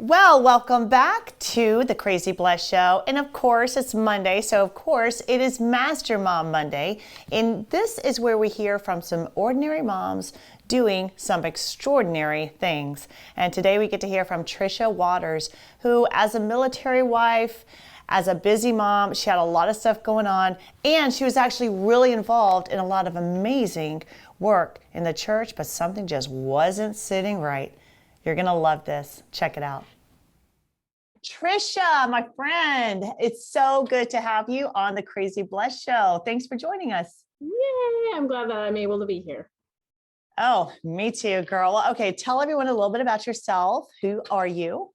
Well, welcome back to the Crazy Bless Show. And of course, it's Monday. So, of course, it is Master Mom Monday. And this is where we hear from some ordinary moms doing some extraordinary things. And today we get to hear from Trisha Waters, who, as a military wife, as a busy mom, she had a lot of stuff going on. And she was actually really involved in a lot of amazing work in the church, but something just wasn't sitting right. You're going to love this. Check it out. Trisha, my friend, it's so good to have you on the Crazy Bless Show. Thanks for joining us. Yay, I'm glad that I'm able to be here. Oh, me too, girl. Okay, tell everyone a little bit about yourself. Who are you?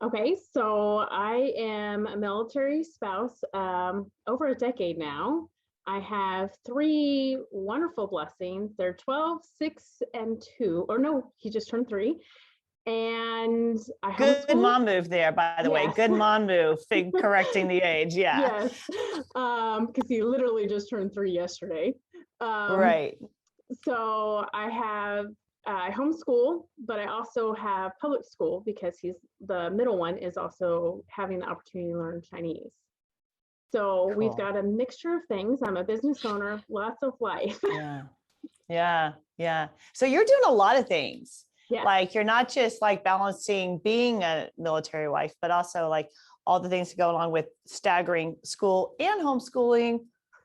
Okay, so I am a military spouse over a decade now. I have three wonderful blessings. They're 12, 6, and 2. Or no, he just turned 3. And I Good mom move there, by the way. Good mom move, correcting the age. Yeah. Yes, because he literally just turned 3 yesterday. Right. So I homeschool, but I also have public school because the middle one is also having the opportunity to learn Chinese. So Cool. We've got a mixture of things. I'm a business owner, lots of life. Yeah. So you're doing a lot of things. Yes. Like you're not just like balancing being a military wife, but also like all the things that go along with staggering school and homeschooling,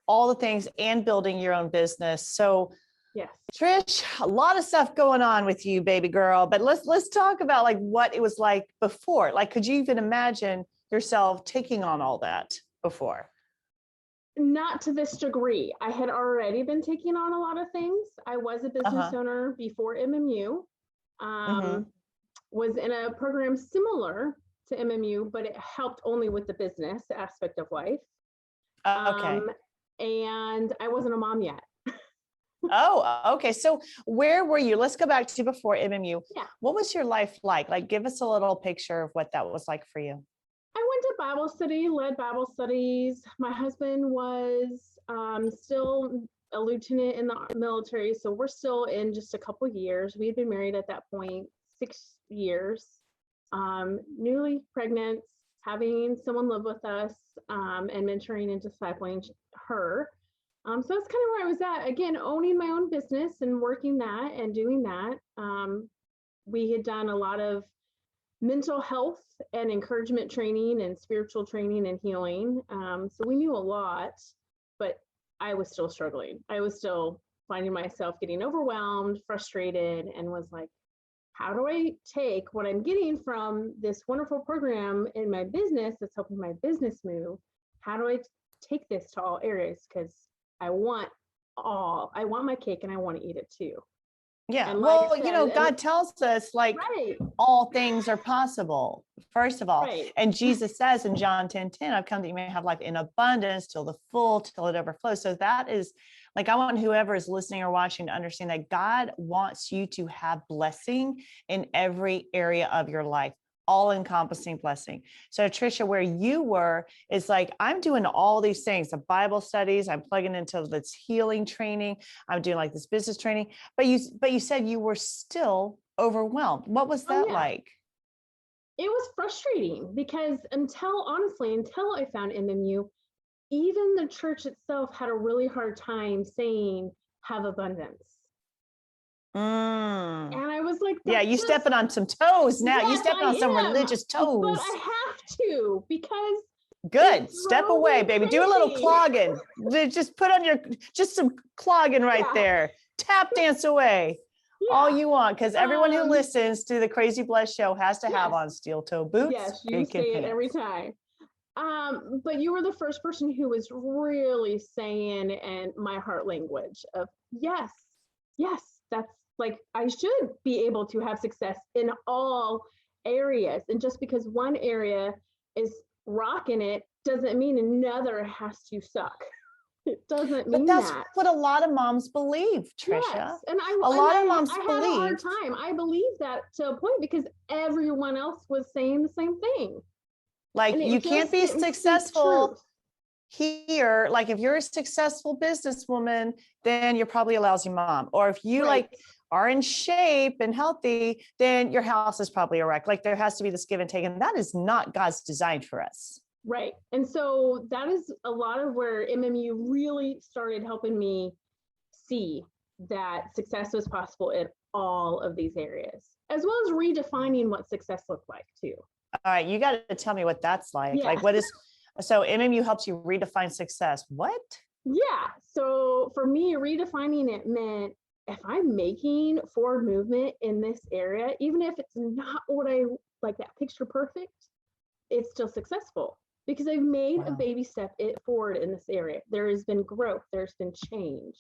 all the things, and building your own business. So yes, Trish, a lot of stuff going on with you, baby girl. But let's talk about like what it was like before. Like, could you even imagine yourself taking on all that before? Not to this degree. I had already been taking on a lot of things. I was a business owner before MMU. Was in a program similar to MMU, but it helped only with the business aspect of life. Okay. And I wasn't a mom yet. Oh, okay. So where were you? Let's go back to before MMU. Yeah. What was your life like? Like, give us a little picture of what that was like for you. I went to Bible study, led Bible studies. My husband was still a lieutenant in the military, so we're still in just a couple years. We had been married at that point 6 years, newly pregnant, having someone live with us, and mentoring and discipling her. So that's kind of where I was at. Again, owning my own business and working that and doing that. We had done a lot of mental health and encouragement training and spiritual training and healing. So we knew a lot, but I was still struggling. I was still finding myself getting overwhelmed, frustrated, and was like, how do I take what I'm getting from this wonderful program in my business that's helping my business move? How do I take this to all areas? Because I want my cake and I want to eat it too. Yeah. Well, God tells us like all things are possible, first of all. Right. And Jesus says in John 10:10, I've come that you may have life in abundance till the full, till it overflows. So that is like, I want whoever is listening or watching to understand that God wants you to have blessing in every area of your life. All-encompassing blessing. So Trisha, where you were is like, I'm doing all these things, the Bible studies, I'm plugging into this healing training, I'm doing like this business training, but you said you were still overwhelmed. What was that like? It was frustrating because until I found MMU, even the church itself had a really hard time saying have abundance. And I was like, yeah, you stepping on some toes now. Yes, you stepping on some religious toes. But I have to, because good. Step away, baby. Do a little clogging. Just put on some clogging right there. Tap dance away. All you want, because everyone who listens to the Crazy Bless Show has to have on steel toe boots. Yes, you say it every time. But you were the first person who was really saying in my heart language of yes, that's like, I should be able to have success in all areas. And just because one area is rocking it doesn't mean another has to suck. It doesn't mean that. But that's what a lot of moms believe, Trisha. Yes. And a lot of moms I believe. had a hard time. I believe that to a point because everyone else was saying the same thing. Like, you can't be successful here. Like, if you're a successful businesswoman, then you're probably a lousy mom. Or if you like are in shape and healthy, then your house is probably a wreck. Like there has to be this give and take. And that is not God's design for us. Right. And so that is a lot of where MMU really started helping me see that success was possible in all of these areas, as well as redefining what success looked like too. All right. You got to tell me what that's like. Yeah. Like what is, so MMU helps you redefine success. What? Yeah. So for me, redefining it meant if I'm making forward movement in this area, even if it's not what I like, that picture perfect, it's still successful because I've made a baby step forward in this area. There has been growth. There's been change.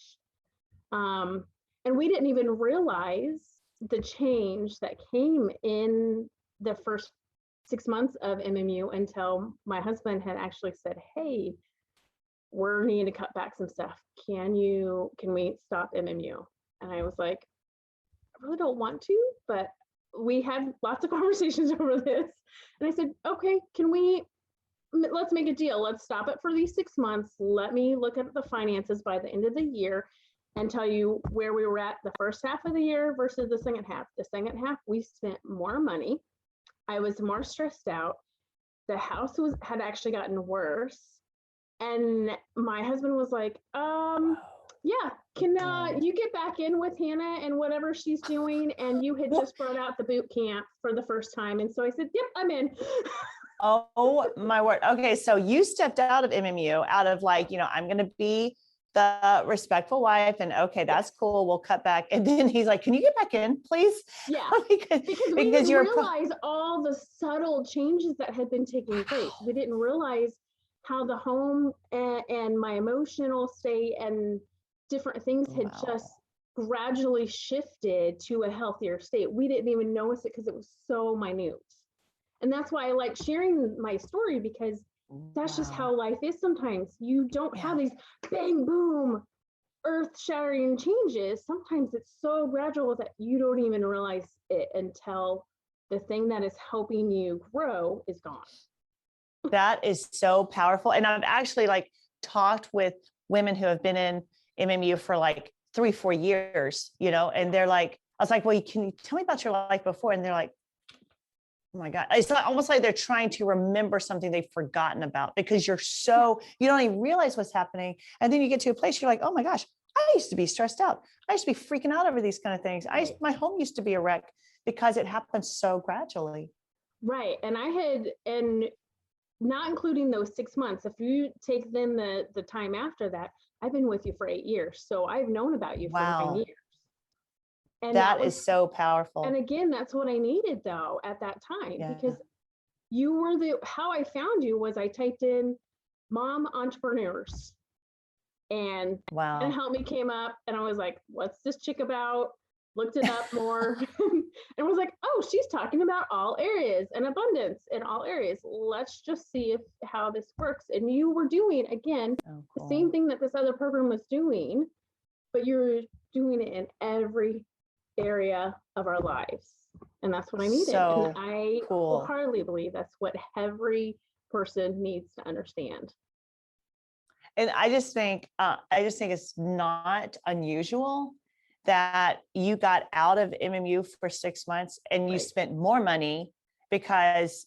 And we didn't even realize the change that came in the first 6 months of MMU until my husband had actually said, hey, we're needing to cut back some stuff. Can we stop MMU? And I was like, I really don't want to, but we had lots of conversations over this. And I said, okay, let's make a deal. Let's stop it for these 6 months. Let me look at the finances by the end of the year and tell you where we were at the first half of the year versus the second half. The second half, we spent more money. I was more stressed out. The house had actually gotten worse. And my husband was like, yeah, can you get back in with Hannah and whatever she's doing? And you had just brought out the boot camp for the first time. And so I said, yep, I'm in. Oh my word. Okay. So you stepped out of MMU out of like, I'm going to be the respectful wife and okay, that's cool. We'll cut back. And then he's like, can you get back in, please? Yeah. because we didn't realize all the subtle changes that had been taking place. We didn't realize how the home and my emotional state and different things had just gradually shifted to a healthier state. We didn't even notice it because it was so minute. And that's why I like sharing my story, because that's just how life is sometimes. You don't have these bang, boom, earth-shattering changes. Sometimes it's so gradual that you don't even realize it until the thing that is helping you grow is gone. That is so powerful. And I've actually like talked with women who have been in MMU for like 3-4 years, and they're like, I was like, well, can you tell me about your life before? And they're like, oh my God. It's almost like they're trying to remember something they've forgotten about because you don't even realize what's happening. And then you get to a place, you're like, oh my gosh, I used to be stressed out. I used to be freaking out over these kind of things. My home used to be a wreck because it happens so gradually. Right. And not including those 6 months, if you take then the time after that, I've been with you for 8 years. So I've known about you for 9 years. And that is so powerful. And again, that's what I needed though at that time, because you were how I found you was I typed in mom entrepreneurs and Help Me came up and I was like, what's this chick about? Looked it up more and was like, oh, she's talking about all areas and abundance in all areas. Let's just see how this works. And you were doing, again, the same thing that this other program was doing, but you're doing it in every area of our lives. And that's what I needed. So and I wholeheartedly believe that's what every person needs to understand. And I just think it's not unusual that you got out of MMU for 6 months and you spent more money because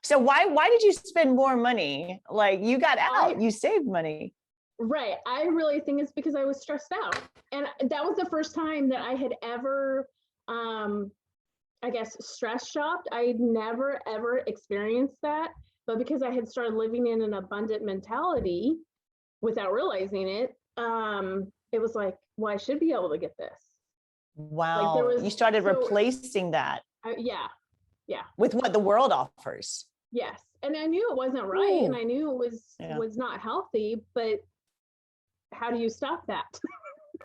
so why did you spend more money? Like you got out, you saved money. Right. I really think it's because I was stressed out. And that was the first time that I had ever, I guess, stress shopped. I'd never, ever experienced that. But because I had started living in an abundant mentality without realizing it, it was like, well, I should be able to get this. Wow. Like you started replacing that. Yeah. With what the world offers. Yes. And I knew it wasn't right. And I knew it was not healthy, but how do you stop that?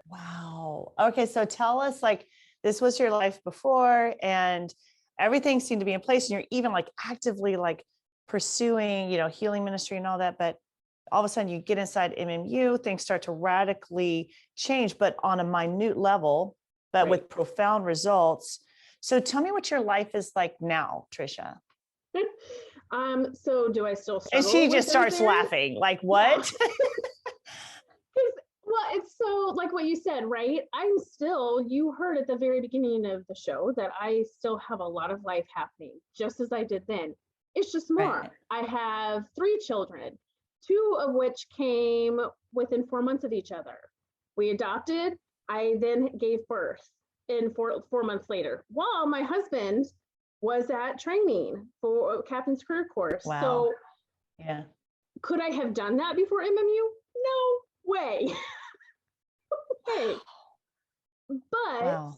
Wow. Okay. So tell us, like, this was your life before and everything seemed to be in place and you're even like actively like pursuing, healing ministry and all that. But all of a sudden you get inside MMU, things start to radically change, but on a minute level, but with profound results. So tell me what your life is like now, Trisha. So do I still struggle? And she just starts laughing. Like what? Well, it's so like what you said, right? You heard at the very beginning of the show that I still have a lot of life happening, just as I did then. It's just more. Right. I have 3 children, 2 of which came within 4 months of each other. We adopted. I then gave birth in 4 months later, while my husband was at training for Captain's Career Course. Wow. So Yeah. could I have done that before MMU? No way. Okay. But Wow.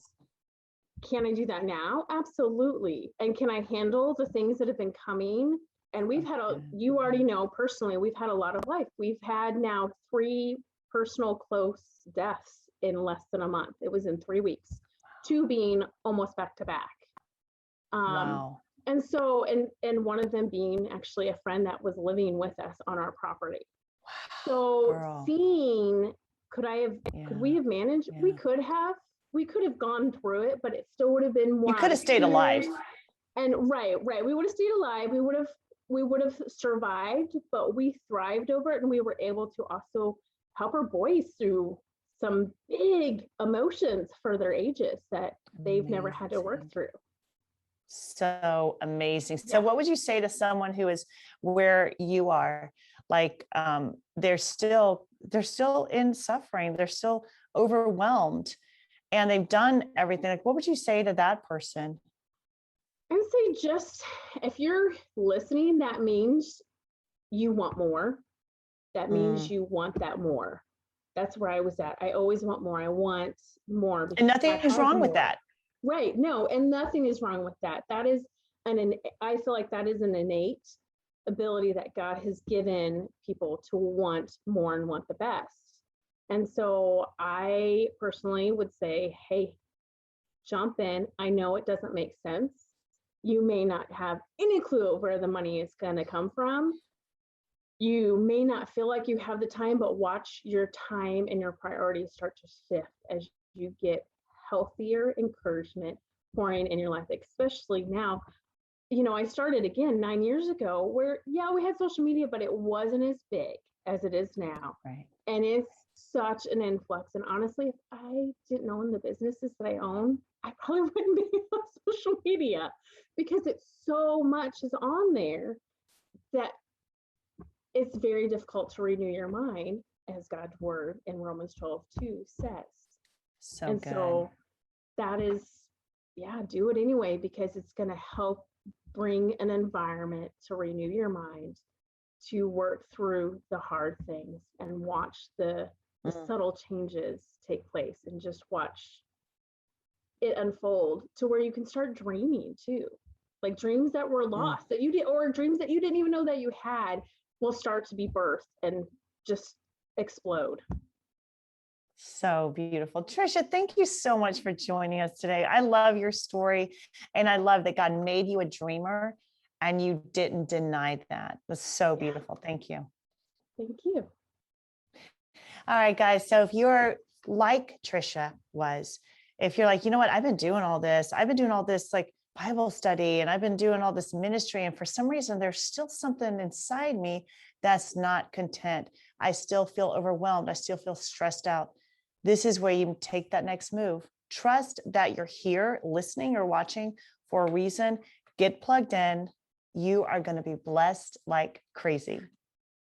can I do that now? Absolutely. And can I handle the things that have been coming? And we've had you already know personally, we've had a lot of life. We've had now 3 personal close deaths in less than a month. It was in 3 weeks, 2 being almost back to back. Wow. And so, and one of them being actually a friend that was living with us on our property. So Girl. seeing, could we have managed? Yeah. We could have gone through it, but it still would have been more. You could have stayed alive. And right. We would have stayed alive. We would have survived, but we thrived over it. And we were able to also help our boys through some big emotions for their ages that they've never had to work through. So amazing. So what would you say to someone who is where you are? Like, they're still in suffering. They're still overwhelmed and they've done everything. Like, what would you say to that person? I would say, just if you're listening, that means you want more. That means you want that more. That's where I was at. I always want more. I want more. And nothing is wrong with that. Right. No, and nothing is wrong with that. That is I feel like that is an innate ability that God has given people to want more and want the best. And so I personally would say, hey, jump in. I know it doesn't make sense. You may not have any clue where the money is going to come from. You may not feel like you have the time, but watch your time and your priorities start to shift as you get healthier encouragement pouring in your life, especially now. You know, I started again 9 years ago where, we had social media, but it wasn't as big as it is now. Right. And it's such an influx. And honestly, if I didn't own the businesses that I own, I probably wouldn't be on social media because it's so much is on there that it's very difficult to renew your mind, as God's word in Romans 12:2 says. So that is, do it anyway, because it's going to help bring an environment to renew your mind, to work through the hard things and watch the subtle changes take place, and just watch it unfold to where you can start dreaming too. Like dreams that were lost that you did, or dreams that you didn't even know that you had, will start to be birthed and just explode. So beautiful. Trisha, thank you so much for joining us today. I love your story. And I love that God made you a dreamer and you didn't deny that. It was so beautiful. Thank you. Thank you. All right, guys. So if you're like Trisha was, if you're like, you know what, I've been doing all this like Bible study, and I've been doing all this ministry, and for some reason, there's still something inside me that's not content. I still feel overwhelmed. I still feel stressed out. This is where you take that next move. Trust that you're here listening or watching for a reason. Get plugged in. You are going to be blessed like crazy.